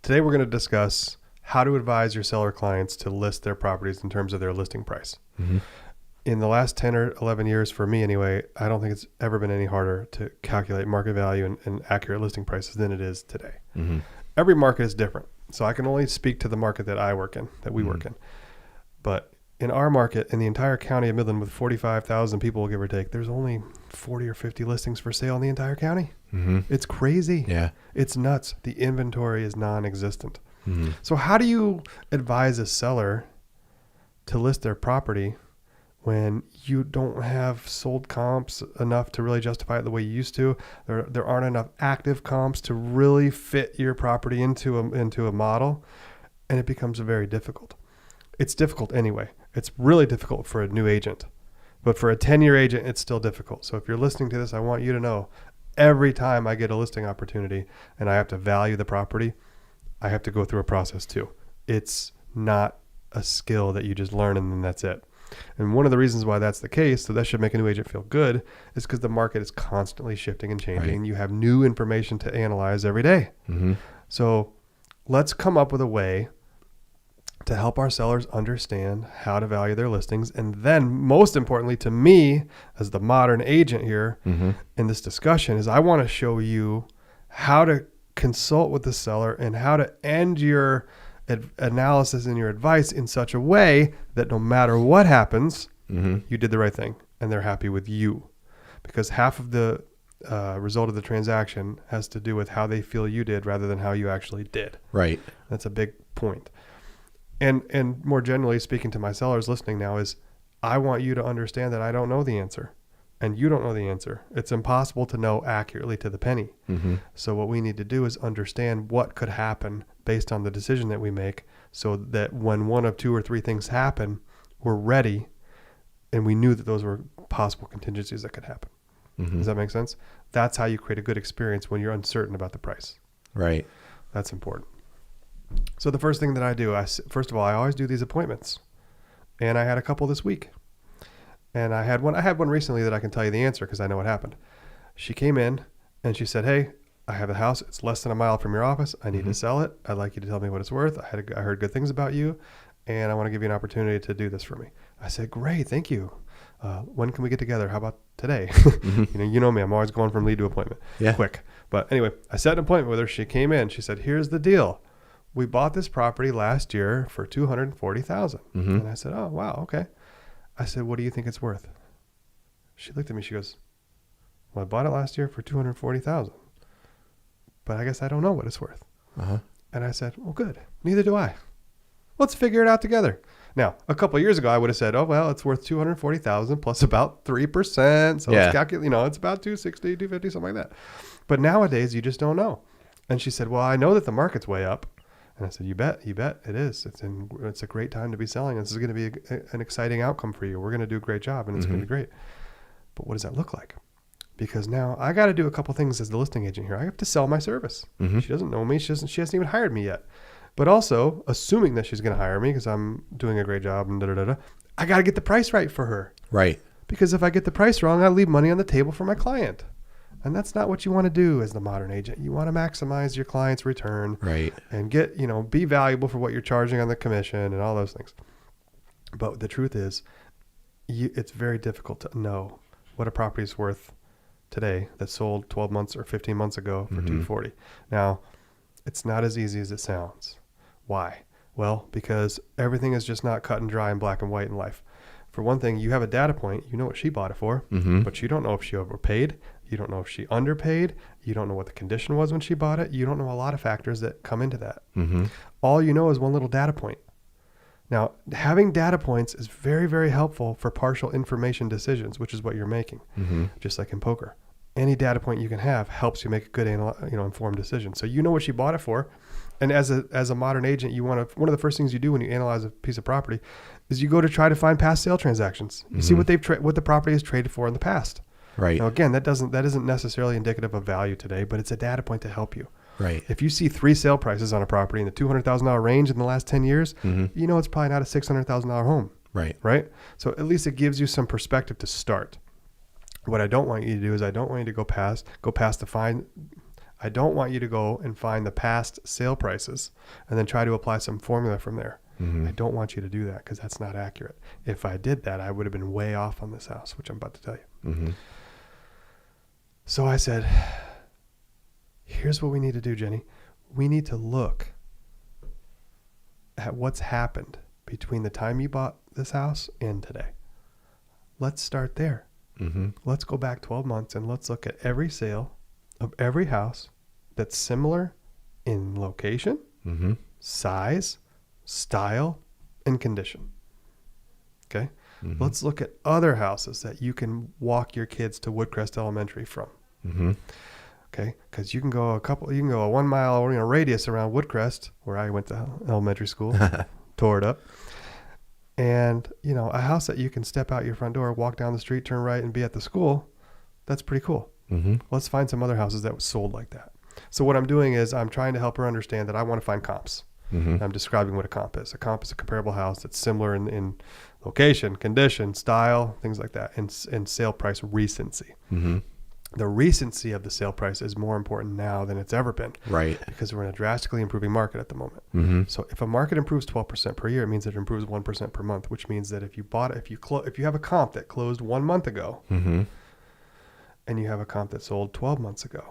Today we're going to discuss how to advise your seller clients to list their properties in terms of their listing price. Mm-hmm. In the last 10 or 11 years, for me anyway, I don't think it's ever been any harder to calculate market value and accurate listing prices than it is today. Mm-hmm. Every market is different. So I can only speak to the market that I work in, that we work in. But in our market, in the entire county of Midland with 45,000 people, give or take, there's only 40 or 50 listings for sale in the entire county. Mm-hmm. It's crazy. Yeah. It's nuts. The inventory is non-existent. Mm-hmm. So how do you advise a seller to list their property when you don't have sold comps enough to really justify it the way you used to? There aren't enough active comps to really fit your property into a model, and it becomes very difficult. It's difficult anyway. It's really difficult for a new agent, but for a 10-year agent, it's still difficult. So if you're listening to this, I want you to know every time I get a listing opportunity and I have to value the property, I have to go through a process too. It's not a skill that you just learn and then that's it. And one of the reasons why that's the case, so that should make a new agent feel good, is because the market is constantly shifting and changing. Right. And you have new information to analyze every day. Mm-hmm. So let's come up with a way to help our sellers understand how to value their listings. And then most importantly to me, as the modern agent here in this discussion, is I want to show you how to consult with the seller and how to end your analysis and your advice in such a way that no matter what happens, you did the right thing and they're happy with you. Because half of the result of the transaction has to do with how they feel you did rather than how you actually did. Right. That's a big point. And more generally speaking to my sellers listening now is I want you to understand that I don't know the answer and you don't know the answer. It's impossible to know accurately to the penny. Mm-hmm. So what we need to do is understand what could happen based on the decision that we make so that when one of two or three things happen, we're ready and we knew that those were possible contingencies that could happen. Mm-hmm. Does that make sense? That's how you create a good experience when you're uncertain about the price. Right. That's important. So the first thing that I do, first of all, I always do these appointments, and I had a couple this week, and I had one recently that I can tell you the answer because I know what happened. She came in and she said, "Hey, I have a house. It's less than a mile from your office. I need to sell it. I'd like you to tell me what it's worth. I heard good things about you, and I want to give you an opportunity to do this for me." I said, "Great, thank you. When can we get together? How about today?" You know me. I'm always going from lead to appointment. Yeah. Quick. But anyway, I set an appointment with her. She came in. She said, "Here's the deal. We bought this property last year for $240,000. And I said, "Oh, wow. Okay." I said, "What do you think it's worth?" She looked at me. She goes, "Well, I bought it last year for $240,000, but I guess I don't know what it's worth." And I said, "Well, good. Neither do I. Let's figure it out together." Now, a couple of years ago, I would have said, "Oh, well, it's worth $240,000 plus about 3%. So let's calculate, it's about $260, $250, something like that." But nowadays, you just don't know. And she said, "Well, I know that the market's way up." And I said, you bet it is. It's a great time to be selling. This is going to be an exciting outcome for you. We're going to do a great job and it's going to be great. But what does that look like? Because now I got to do a couple things as the listing agent here. I have to sell my service. She doesn't know me. She hasn't even hired me yet. But also, assuming that she's going to hire me because I'm doing a great job and I got to get the price right for her. Right. Because if I get the price wrong, I leave money on the table for my client. And that's not what you want to do as the modern agent. You want to maximize your client's return, right, and get, be valuable for what you're charging on the commission and all those things. But the truth is, it's very difficult to know what a property is worth today that sold 12 months or 15 months ago for $240. Now, it's not as easy as it sounds. Why? Well, because everything is just not cut and dry and black and white in life. For one thing, you have a data point. You know what she bought it for, but you don't know if she overpaid. You don't know if she underpaid. You don't know what the condition was when she bought it. You don't know a lot of factors that come into that. All you know is one little data point. Now, having data points is very, very helpful for partial information decisions, which is what you're making, just like in poker. Any data point you can have helps you make a good, informed decision. So you know what she bought it for. And as a modern agent, one of the first things you do when you analyze a piece of property is you go to try to find past sale transactions. You see what what the property has traded for in the past. Right. Now, again, that isn't necessarily indicative of value today, but it's a data point to help you. Right. If you see 3 sale prices on a property in the $200,000 range in the last 10 years, you know it's probably not a $600,000 home. Right. Right? So at least it gives you some perspective to start. What I don't want you to do is I don't want you to go past the fine. I don't want you to go and find the past sale prices and then try to apply some formula from there. Mm-hmm. I don't want you to do that because that's not accurate. If I did that, I would have been way off on this house, which I'm about to tell you. Mm-hmm. So I said, here's what we need to do, Jenny. We need to look at what's happened between the time you bought this house and today. Let's start there. Mm-hmm. Let's go back 12 months and let's look at every sale of every house that's similar in location, Mm-hmm. size, style, and condition. Okay? Mm-hmm. Let's look at other houses that you can walk your kids to Woodcrest Elementary from. Mm-hmm. Okay? Because you can go a 1 mile radius around Woodcrest, where I went to elementary school, tore it up. And, a house that you can step out your front door, walk down the street, turn right, and be at the school, that's pretty cool. Mm-hmm. Let's find some other houses that was sold like that. So what I'm doing is I'm trying to help her understand that I want to find comps. Mm-hmm. I'm describing what a comp is. A comp is a comparable house that's similar in location, condition, style, things like that, and sale price recency. Mm-hmm. The recency of the sale price is more important now than it's ever been. Right. Because we're in a drastically improving market at the moment. Mm-hmm. So if a market improves 12% per year, it means that it improves 1% per month, which means that if you have a comp that closed 1 month ago, Mm-hmm. and you have a comp that sold 12 months ago,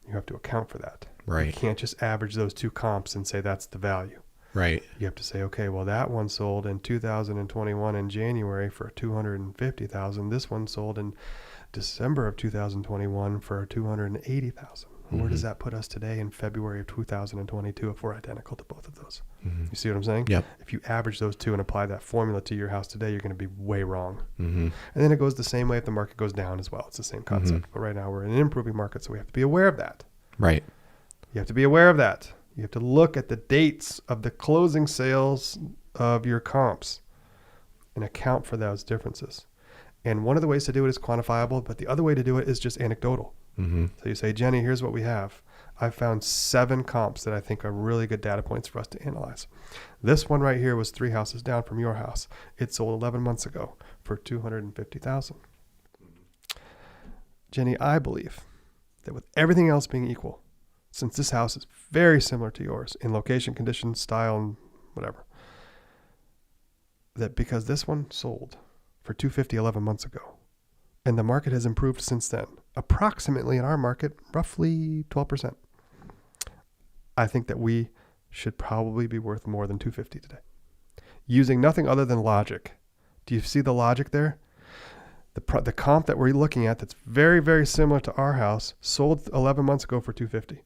you have to account for that. Right. You can't just average those two comps and say that's the value. Right. You have to say, okay, well, that one sold in 2021 in January for $250,000. This one sold in December of 2021 for $280,000. Mm-hmm. Where does that put us today in February of 2022 if we're identical to both of those? Mm-hmm. You see what I'm saying? Yep. If you average those two and apply that formula to your house today, you're going to be way wrong. Mm-hmm. And then it goes the same way if the market goes down as well. It's the same concept. Mm-hmm. But right now we're in an improving market, so we have to be aware of that. Right. You have to be aware of that. You have to look at the dates of the closing sales of your comps and account for those differences. And one of the ways to do it is quantifiable, but the other way to do it is just anecdotal. Mm-hmm. So you say, Jenny, here's what we have. I've found 7 comps that I think are really good data points for us to analyze. This one right here was 3 houses down from your house. It sold 11 months ago for $250,000. Jenny, I believe that with everything else being equal, since this house is very similar to yours in location, condition, style, and whatever, that because this one sold for $250 11 months ago, and the market has improved since then, approximately in our market, roughly 12%. I think that we should probably be worth more than $250 today. Using nothing other than logic. Do you see the logic there? The comp that we're looking at that's very, very similar to our house sold 11 months ago for $250.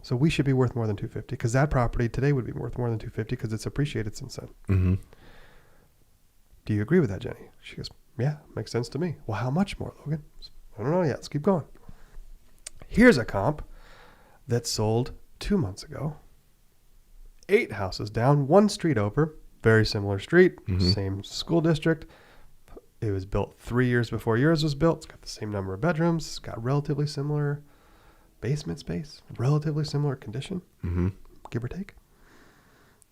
So we should be worth more than $250 because that property today would be worth more than $250 because it's appreciated since then. Mm-hmm. Do you agree with that, Jenny? She goes, yeah, makes sense to me. Well, how much more, Logan? I don't know yet. Let's keep going. Here's a comp that sold 2 months ago. 8 houses down, 1 street over, very similar street, Mm-hmm. same school district. It was built 3 years before yours was built. It's got the same number of bedrooms. It's got relatively similar basement space, relatively similar condition, Mm-hmm. give or take.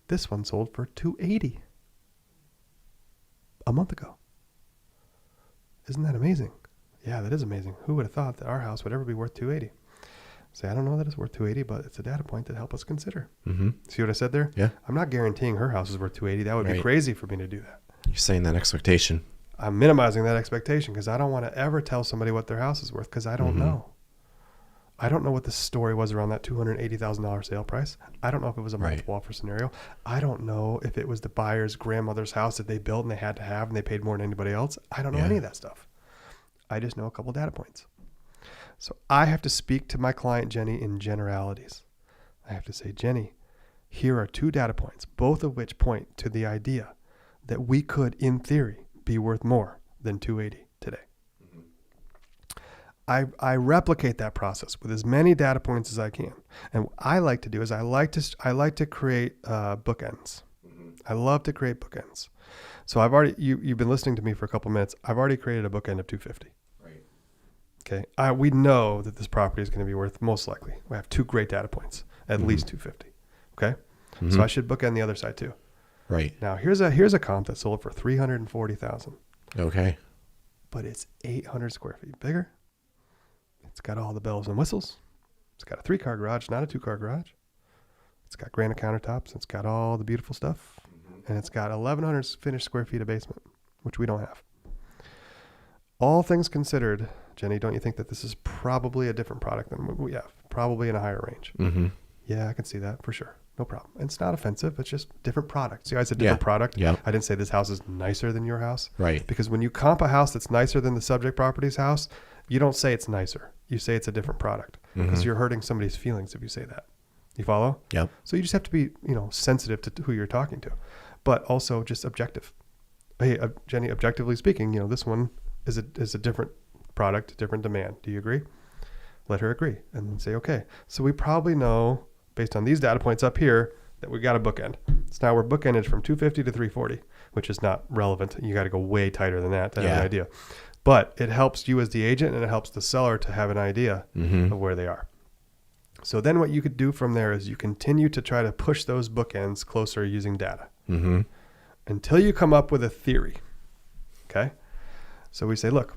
This one sold for $280 a month ago. Isn't that amazing? Yeah, that is amazing. Who would have thought that our house would ever be worth $280? Say, I don't know that it's worth $280, but it's a data point that help us consider. Mm-hmm. See what I said there? Yeah. I'm not guaranteeing her house is worth $280. That would be Right. crazy for me to do that. You're saying that expectation. I'm minimizing that expectation because I don't want to ever tell somebody what their house is worth because I don't Mm-hmm. know. I don't know what the story was around that $280,000 sale price. I don't know if it was a Right. multiple offer scenario. I don't know if it was the buyer's grandmother's house that they built and they had to have and they paid more than anybody else. I don't know Yeah. any of that stuff. I just know a couple data points. So I have to speak to my client, Jenny, in generalities. I have to say, Jenny, here are 2 data points, both of which point to the idea that we could, in theory, be worth more than $280 today. I replicate that process with as many data points as I can. And what I like to do is I like to create bookends. Mm-hmm. I love to create bookends. So you've been listening to me for a couple minutes. I've already created a bookend of $250. Right. Okay. We know that this property is going to be worth, most likely, we have 2 great data points, at Mm-hmm. least $250. Okay. Mm-hmm. So I should bookend the other side too. Right. Now here's a comp that sold for $340,000, Okay. but it's 800 square feet bigger. It's got all the bells and whistles. It's got a 3-car garage, not a 2-car garage. It's got granite countertops. It's got all the beautiful stuff. And it's got 1,100 finished square feet of basement, which we don't have. All things considered, Jenny, don't you think that this is probably a different product than what we have? Probably in a higher range. Mm-hmm. Yeah, I can see that for sure. No problem. And it's not offensive. It's just different product. See, I said different product. Yeah. I didn't say this house is nicer than your house. Right. Because when you comp a house that's nicer than the subject property's house, you don't say it's nicer. You say it's a different product because you're hurting somebody's feelings if you say that. You follow? Yep. So you just have to be, sensitive to who you're talking to, but also just objective. Hey, Jenny, objectively speaking, this one is a different product, different demand. Do you agree? Let her agree and then say, okay. So we probably know based on these data points up here that we got a bookend. So now we're bookended from 250 to 340, which is not relevant. You got to go way tighter than that to have an idea. But it helps you as the agent and it helps the seller to have an idea of where they are. So then what you could do from there is you continue to try to push those bookends closer using data until you come up with a theory. Okay. So we say, look,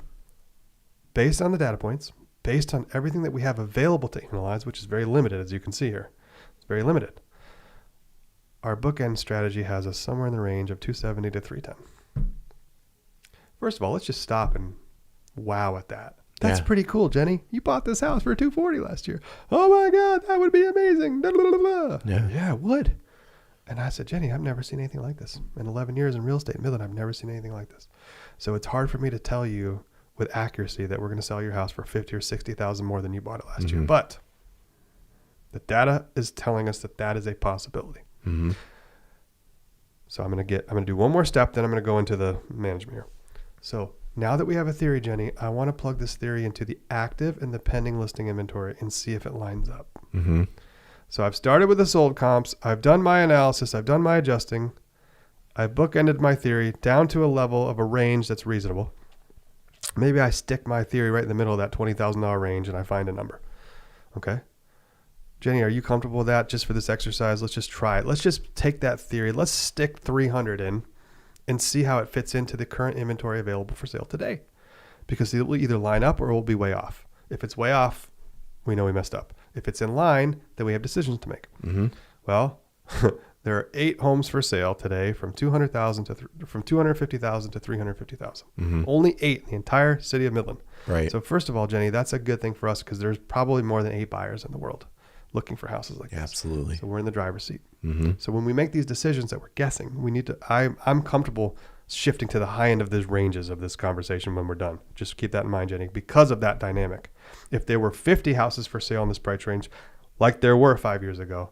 based on the data points, based on everything that we have available to analyze, which is very limited, as you can see here, it's very limited. Our bookend strategy has us somewhere in the range of 270 to 310. First of all, let's just stop and wow at that. That's pretty cool, Jenny. You bought this house for 240 last year. Oh my God, that would be amazing. Blah, blah, blah, blah. Yeah, it would. And I said, Jenny, I've never seen anything like this. In 11 years in real estate in Midland, I've never seen anything like this. So it's hard for me to tell you with accuracy that we're going to sell your house for 50 or 60,000 more than you bought it last year. But the data is telling us that that is a possibility. So I'm going to do one more step, then I'm going to go into the management here. So now that we have a theory, Jenny, I want to plug this theory into the active and the pending listing inventory and see if it lines up. So I've started with the sold comps. I've done my analysis. I've done my adjusting. I've bookended my theory down to a level of a range that's reasonable. Maybe I stick my theory right in the middle of that $20,000 range and I find a number. Okay. Jenny, are you comfortable with that just for this exercise? Let's just try it. Let's just take that theory. Let's stick 300 in and see how it fits into the current inventory available for sale today. Because it will either line up or it will be way off. If it's way off, we know we messed up. If it's in line, then we have decisions to make. Well, there are 8 homes for sale today from 250,000 to 350,000. Only 8 in the entire city of Midland. Right. So first of all, Jenny, that's a good thing for us because there's probably more than 8 buyers in the world looking for houses like this. Absolutely. So we're in the driver's seat. So when we make these decisions that we're guessing, we need to. I'm comfortable shifting to the high end of those ranges of this conversation when we're done. Just keep that in mind, Jenny, because of that dynamic. If there were 50 houses for sale in this price range, like there were 5 years ago,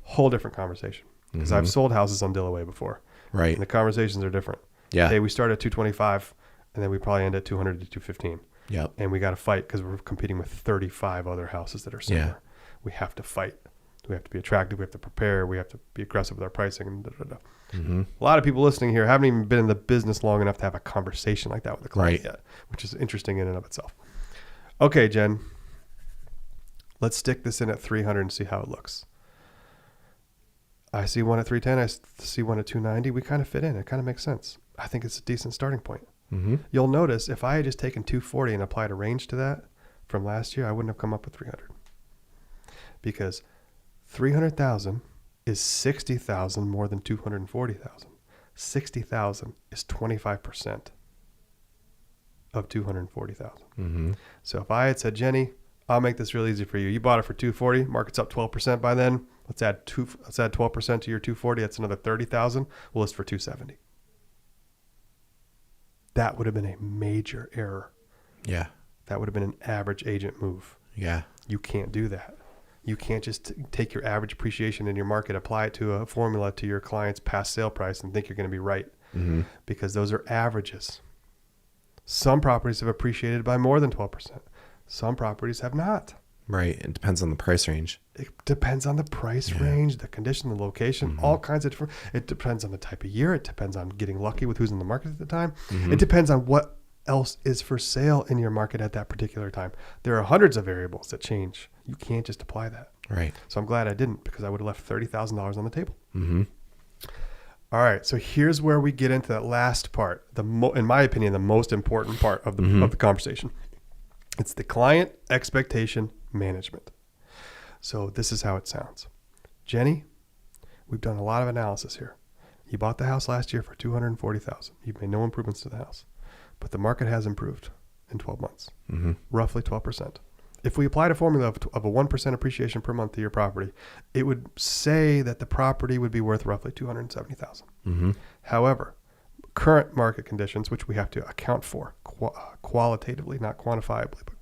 whole different conversation. Because I've sold houses on Dillaway before. Right. And the conversations are different. Yeah. Hey, we start at 225 and then we probably end at 200 to 215. Yep. And we got to fight because we're competing with 35 other houses that are similar. Yeah. We have to fight. We have to be attractive. We have to prepare. We have to be aggressive with our pricing. And A lot of people listening here haven't even been in the business long enough to have a conversation like that with a client yet, which is interesting in and of itself. Okay, Jen, let's stick this in at 300 and see how it looks. I see one at 310. I see one at 290. We kind of fit in. It kind of makes sense. I think it's a decent starting point. You'll notice if I had just taken 240 and applied a range to that from last year, I wouldn't have come up with 300. Because 300,000 is 60,000 more than 240,000. 60,000 is 25% of 240,000. So if I had said, Jenny, I'll make this real easy for you. You bought it for 240. Market's up 12% by then. Let's add 12% to your 240. That's another 30,000. We'll list for 270. That would have been a major error. Yeah. That would have been an average agent move. Yeah. You can't do that. You can't just take your average appreciation in your market, apply it to a formula to your client's past sale price and think you're going to be right. Because those are averages. Some properties have appreciated by more than 12%. Some properties have not. Right. It depends on the price range. It depends on the price range, the condition, the location, all kinds of different. It depends on the type of year. It depends on getting lucky with who's in the market at the time. It depends on what else is for sale in your market at that particular time. There are hundreds of variables that change. You can't just apply that. Right. So I'm glad I didn't because I would have left $30,000 on the table. All right. So here's where we get into that last part. In my opinion, the most important part of the conversation. It's the client expectation management. So this is how it sounds. Jenny, we've done a lot of analysis here. You bought the house last year for $240,000. You've made no improvements to the house, but the market has improved in 12 months, roughly 12%. If we applied a formula of a 1% appreciation per month to your property, it would say that the property would be worth roughly $270,000. However, current market conditions, which we have to account for qualitatively, not quantifiably, but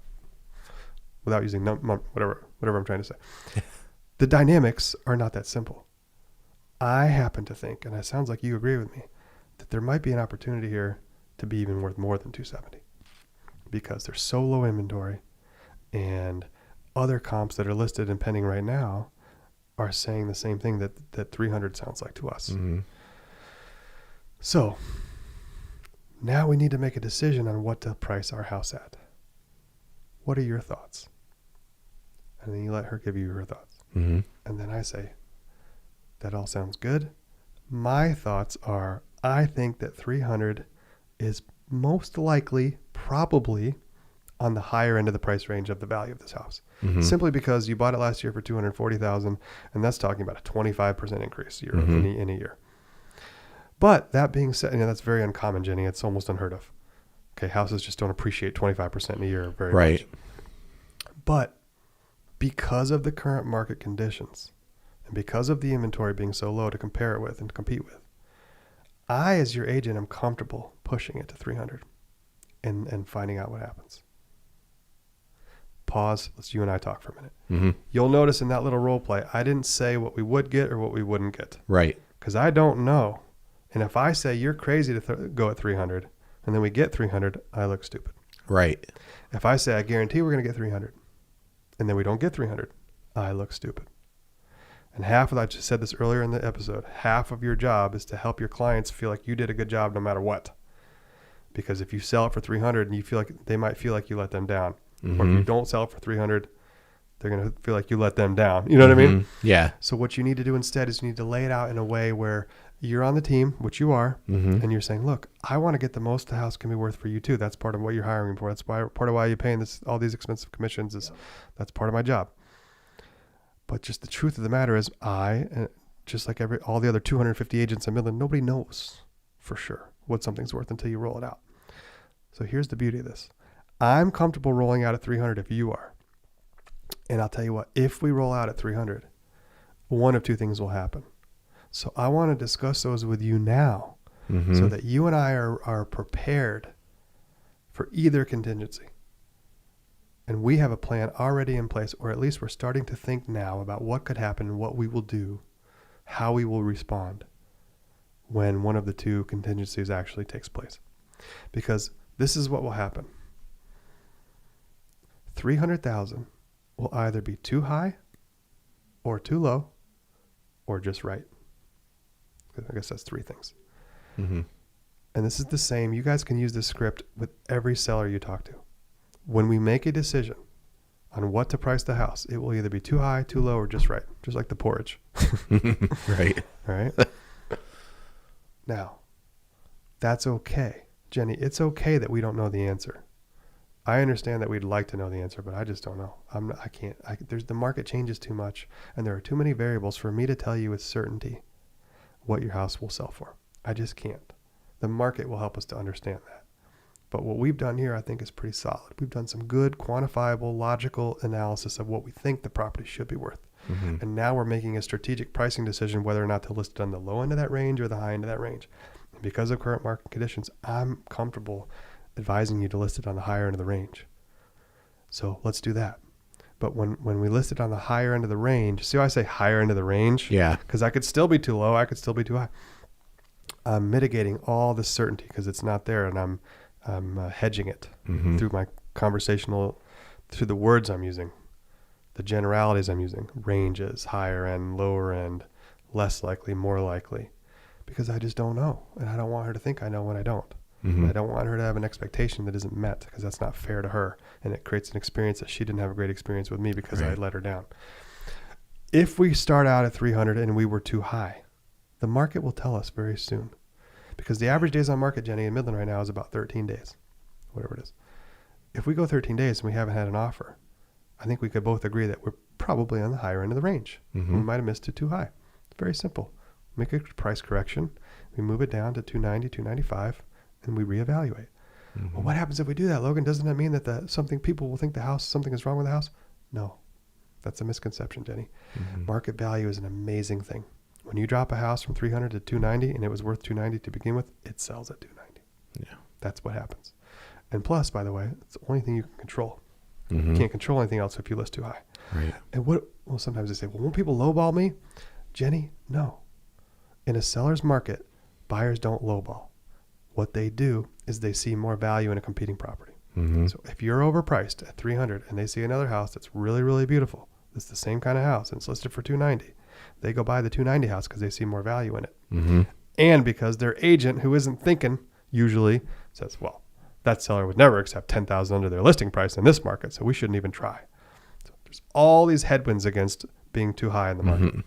without using whatever I'm trying to say, the dynamics are not that simple. I happen to think, and it sounds like you agree with me, that there might be an opportunity here to be even worth more than 270 because there's so low inventory, and other comps that are listed and pending right now are saying the same thing that 300 sounds like to us. So now we need to make a decision on what to price our house at. What are your thoughts? And then you let her give you her thoughts. And then I say, that all sounds good. My thoughts are, I think that 300 is most likely, probably, on the higher end of the price range of the value of this house. Simply because you bought it last year for $240,000, and that's talking about a 25% increase in a year. But that being said, that's very uncommon, Jenny. It's almost unheard of. Okay, houses just don't appreciate 25% in a year very much. But because of the current market conditions, and because of the inventory being so low to compare it with and compete with, I, as your agent, am comfortable pushing it to 300 and finding out what happens. Pause. Let's you and I talk for a minute. You'll notice in that little role play, I didn't say what we would get or what we wouldn't get. Right. Because I don't know. And if I say you're crazy to go at 300 and then we get 300, I look stupid. Right. If I say I guarantee we're going to get 300 and then we don't get 300, I look stupid. And I just said this earlier in the episode, half of your job is to help your clients feel like you did a good job no matter what. Because if you sell it for 300 and you feel like they might feel like you let them down, or if you don't sell it for 300, they're going to feel like you let them down. You know what I mean? Yeah. So what you need to do instead is you need to lay it out in a way where you're on the team, which you are, and you're saying, look, I want to get the most the house can be worth for you too. That's part of what you're hiring for. That's part of why you're paying all these expensive commissions that's part of my job. But just the truth of the matter is just like all the other 250 agents in Midland, nobody knows for sure what something's worth until you roll it out. So here's the beauty of this. I'm comfortable rolling out at 300 if you are. And I'll tell you what, if we roll out at 300, one of two things will happen. So I want to discuss those with you now so that you and I are prepared for either contingency. And we have a plan already in place, or at least we're starting to think now about what could happen and what we will do, how we will respond when one of the two contingencies actually takes place. Because this is what will happen. 300,000 will either be too high or too low or just right. I guess that's three things. And this is the same. You guys can use this script with every seller you talk to. When we make a decision on what to price the house, it will either be too high, too low, or just right. Just like the porridge. Right. All right. Now, that's okay. Jenny, it's okay that we don't know the answer. I understand that we'd like to know the answer, but I just don't know. I can't. The market changes too much, and there are too many variables for me to tell you with certainty what your house will sell for. I just can't. The market will help us to understand that. But what we've done here, I think, is pretty solid. We've done some good, quantifiable, logical analysis of what we think the property should be worth. And now we're making a strategic pricing decision whether or not to list it on the low end of that range or the high end of that range. And because of current market conditions, I'm comfortable advising you to list it on the higher end of the range. So let's do that. But when we list it on the higher end of the range, see how I say higher end of the range? Yeah. Because I could still be too low. I could still be too high. I'm mitigating all the certainty because it's not there, and I'm hedging it through my through the words I'm using, the generalities I'm using, ranges, higher end, lower end, less likely, more likely, because I just don't know. And I don't want her to think I know when I don't. I don't want her to have an expectation that isn't met because that's not fair to her. And it creates an experience that she didn't have a great experience with me because I let her down. If we start out at 300 and we were too high, the market will tell us very soon. Because the average days on market, Jenny, in Midland right now is about 13 days, whatever it is. If we go 13 days and we haven't had an offer, I think we could both agree that we're probably on the higher end of the range. Mm-hmm. We might have missed it too high. It's very simple. Make a price correction. We move it down to 290, 295, and we reevaluate. Mm-hmm. Well, what happens if we do that, Logan? Doesn't that mean that something people will think something is wrong with the house? No, that's a misconception, Jenny. Mm-hmm. Market value is an amazing thing. When you drop a house from 300 to 290 and it was worth 290 to begin with, it sells at 290. Yeah. That's what happens. And plus, by the way, it's the only thing you can control. Mm-hmm. You can't control anything else if you list too high. Right. And well, sometimes they say, well, won't people lowball me? Jenny, no. In a seller's market, buyers don't lowball. What they do is they see more value in a competing property. Mm-hmm. So if you're overpriced at 300 and they see another house that's really, really beautiful, it's the same kind of house and it's listed for 290, they go buy the 290 house because they see more value in it. Mm-hmm. And because their agent, who isn't thinking, usually says, well, that seller would never accept $10,000 under their listing price in this market, so we shouldn't even try. So there's all these headwinds against being too high in the market. Mm-hmm.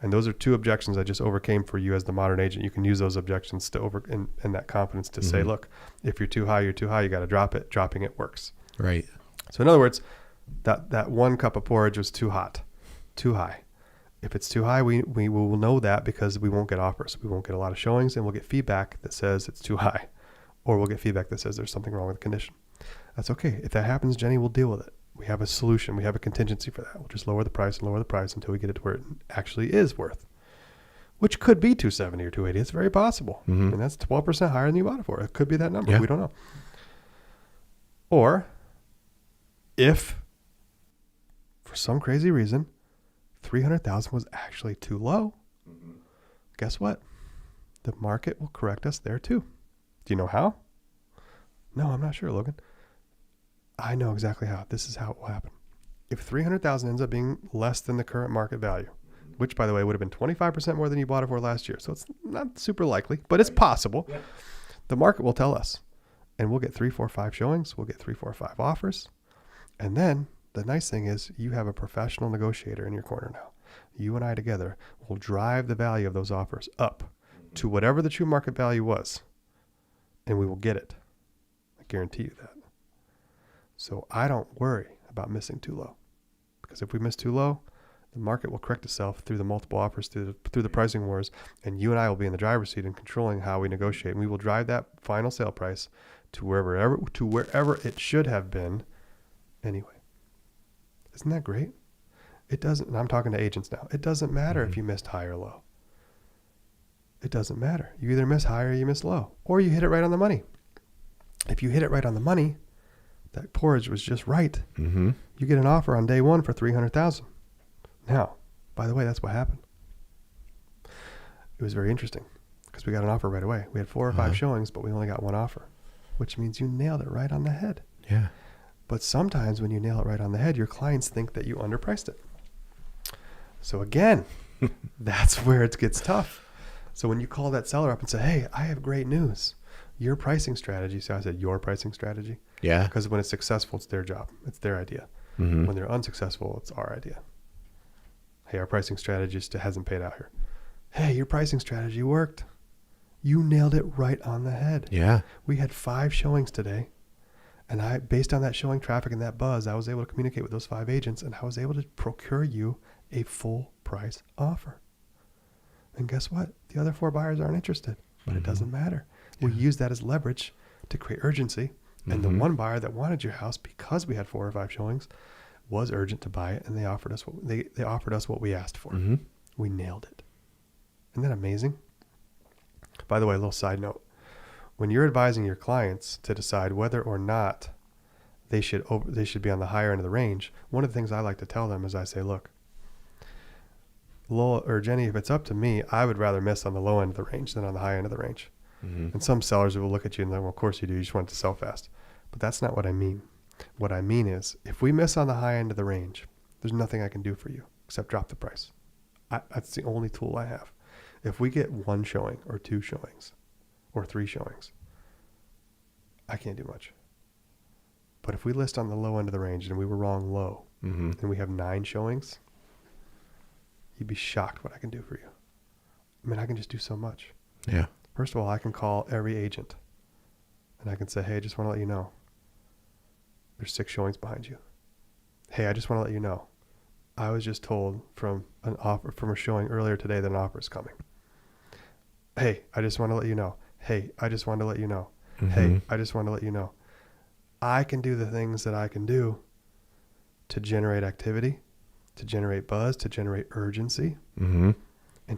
And those are two objections I just overcame for you as the modern agent. You can use those objections to and that confidence to say, look, if you're too high, you're too high. You got to drop it. Dropping it works. Right. So in other words, that 1 cup of porridge was too hot, too high. If it's too high, we will know that because we won't get offers. We won't get a lot of showings, and we'll get feedback that says it's too high, or we'll get feedback that says there's something wrong with the condition. That's okay. If that happens, Jenny, we'll deal with it. We have a solution. We have a contingency for that. We'll just lower the price until we get it to where it actually is worth, which could be 270 or 280. It's very possible. Mm-hmm. And that's 12% higher than you bought it for. It could be that number. Yeah. We don't know. Or if for some crazy reason, 300,000 was actually too low, guess what? The market will correct us there too. Do you know how? No, I'm not sure, Logan. I know exactly how. This is how it will happen. If 300,000 ends up being less than the current market value, which by the way would have been 25% more than you bought it for last year, so it's not super likely, but it's possible. Yeah. The market will tell us, and we'll get 3, 4, 5 showings. We'll get 3, 4, 5 offers, and then the nice thing is you have a professional negotiator in your corner now. You and I together will drive the value of those offers up to whatever the true market value was, and we will get it. I guarantee you that. So I don't worry about missing too low, because if we miss too low, the market will correct itself through the multiple offers, through the pricing wars, and you and I will be in the driver's seat in controlling how we negotiate. And we will drive that final sale price to wherever it should have been anyway. Isn't that great? It doesn't, and I'm talking to agents now, it doesn't matter if you missed high or low. It doesn't matter. You either miss high or you miss low, or you hit it right on the money. If you hit it right on the money, that porridge was just right. Mm-hmm. You get an offer on day 1 for 300,000. Now, by the way, that's what happened. It was very interesting because we got an offer right away. We had 4 or 5 showings, but we only got 1 offer, which means you nailed it right on the head. Yeah. But sometimes when you nail it right on the head, your clients think that you underpriced it. So again, that's where it gets tough. So when you call that seller up and say, hey, I have great news. Your pricing strategy. So I said your pricing strategy. Yeah. Because when it's successful, it's their job. It's their idea. Mm-hmm. When they're unsuccessful, it's our idea. Hey, our pricing strategy just hasn't paid out here. Hey, your pricing strategy worked. You nailed it right on the head. Yeah. We had 5 showings today. And based on that showing traffic and that buzz, I was able to communicate with those 5 agents, and I was able to procure you a full price offer. And guess what? The other 4 buyers aren't interested, but it doesn't matter. Yeah. We use that as leverage to create urgency. And the one buyer that wanted your house, because we had 4 or 5 showings, was urgent to buy it, and they offered us what we asked for. Mm-hmm. We nailed it. Isn't that amazing? By the way, a little side note. When you're advising your clients to decide whether or not they should be on the higher end of the range, one of the things I like to tell them is I say, look, Lola or Jenny, if it's up to me, I would rather miss on the low end of the range than on the high end of the range. Mm-hmm. And some sellers will look at you and think, well, of course you do. You just want it to sell fast. But that's not what I mean. What I mean is, if we miss on the high end of the range, there's nothing I can do for you except drop the price. That's the only tool I have. If we get 1 showing or 2 showings or 3 showings, I can't do much. But if we list on the low end of the range and we were wrong low, and we have 9 showings, you'd be shocked what I can do for you. I mean, I can just do so much. Yeah. First of all, I can call every agent and I can say, hey, just want to let you know, There's 6 showings behind you. Hey, I just want to let you know. I was just told from a showing earlier today that an offer is coming. Hey, I just want to let you know. Hey, I just want to let you know. Hey, I just want to let you know. I can do the things that I can do to generate activity, to generate buzz, to generate urgency, and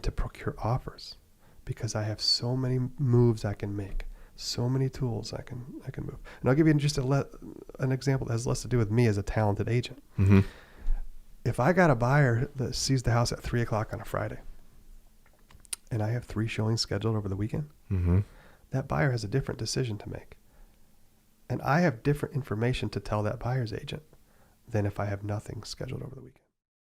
to procure offers, because I have so many moves I can make, so many tools I can move. And I'll give you just an example that has less to do with me as a talented agent. If I got a buyer that sees the house at 3:00 on a Friday, and I have 3 showings scheduled over the weekend, that buyer has a different decision to make. And I have different information to tell that buyer's agent than if I have nothing scheduled over the weekend.